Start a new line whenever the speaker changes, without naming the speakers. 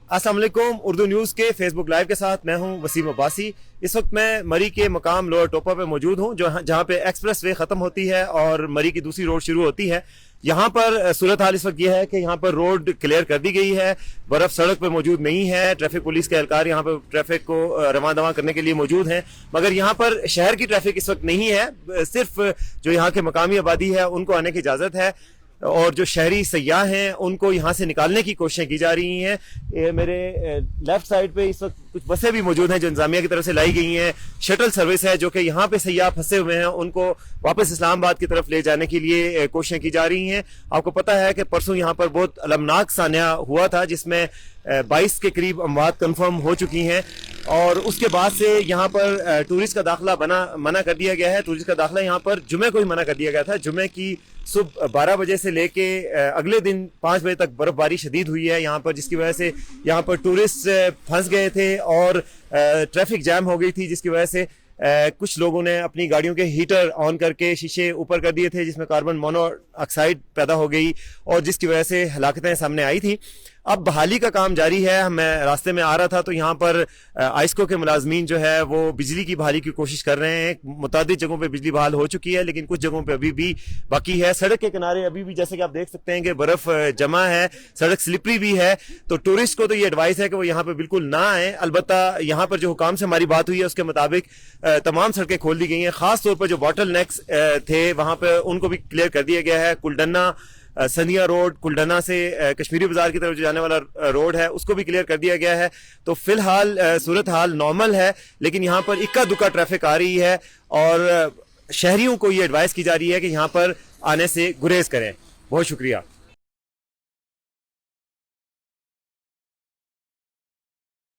अस्सलाम वालेकुम। उर्दू न्यूज़ के फेसबुक लाइव के साथ मैं हूं वसीम अब्बासी। इस वक्त मैं मरी के मकाम लोअर टोपा पे मौजूद हूं, जहां पे एक्सप्रेस वे ख़त्म होती है और मरी की दूसरी रोड शुरू होती है। यहाँ पर सूरत हाल इस वक्त यह है कि यहाँ पर रोड क्लियर कर दी गई है, बर्फ़ सड़क पे मौजूद नहीं है। ट्रैफिक पुलिस के एहलकार यहाँ पर ट्रैफिक को रवां दवां करने के लिए मौजूद हैं, मगर यहाँ पर शहर की ट्रैफिक इस वक्त नहीं है। सिर्फ जो यहाँ के मकामी आबादी है उनको आने की इजाज़त है और जो शहरी सयाह हैं उनको यहाँ से निकालने की कोशिशें की जा रही हैं। ये मेरे लेफ्ट साइड पे इस वक्त कुछ बसें भी मौजूद हैं जो इंतजामिया की तरफ से लाई गई हैं। शटल सर्विस है जो कि यहाँ पे सयाह फंसे हुए हैं, उनको वापस इस्लामाबाद की तरफ ले जाने के लिए कोशिशें की जा रही हैं। आपको पता है कि परसों यहाँ पर बहुत अलमनाक सान्या हुआ था जिसमें 22 के करीब अमवात कन्फर्म हो चुकी हैं और उसके बाद से यहाँ पर टूरिस्ट का दाखिला मना कर दिया गया है। टूरिस्ट का दाखिला यहाँ पर जुमे को ही मना कर दिया गया था। जुमे की सुबह 12 बजे से लेके अगले दिन 5 बजे तक बर्फबारी शदीद हुई है यहाँ पर, जिसकी वजह से यहाँ पर टूरिस्ट फंस गए थे और ट्रैफिक जैम हो गई थी, जिसकी वजह से कुछ लोगों ने अपनी गाड़ियों के हीटर ऑन करके शीशे ऊपर कर दिए थे, जिसमें कार्बन मोनोऑक्साइड पैदा हो गई और जिसकी वजह से हलाकतें सामने आई थी। अब बहाली का काम जारी है। मैं रास्ते में आ रहा था तो यहाँ पर आइस्को के मुलाजमीन जो है वो बिजली की बहाली की कोशिश कर रहे हैं। मुतादिद जगहों पे बिजली बहाल हो चुकी है लेकिन कुछ जगहों पे अभी भी बाकी है। सड़क के किनारे अभी भी जैसे कि आप देख सकते हैं कि बर्फ जमा है, सड़क स्लिपरी भी है। तो टूरिस्ट को तो ये एडवाइस है कि वो यहाँ पे बिल्कुल ना आए। अलबत्ता यहाँ पर जो हुकाम से हमारी बात हुई है उसके मुताबिक तमाम सड़कें खोल दी गई हैं। खास तौर पर जो बॉटल नेक्स थे वहाँ पे उनको भी क्लियर कर दिया गया है। कुलडन्ना संधिया रोड, कुलडना से कश्मीरी बाजार की तरफ जाने वाला रोड है उसको भी क्लियर कर दिया गया है। तो फिलहाल सूरत हाल नॉर्मल है, लेकिन यहाँ पर इक्का दुक्का ट्रैफिक आ रही है और शहरियों को ये एडवाइस की जा रही है कि यहाँ पर आने से गुरेज करें। बहुत शुक्रिया।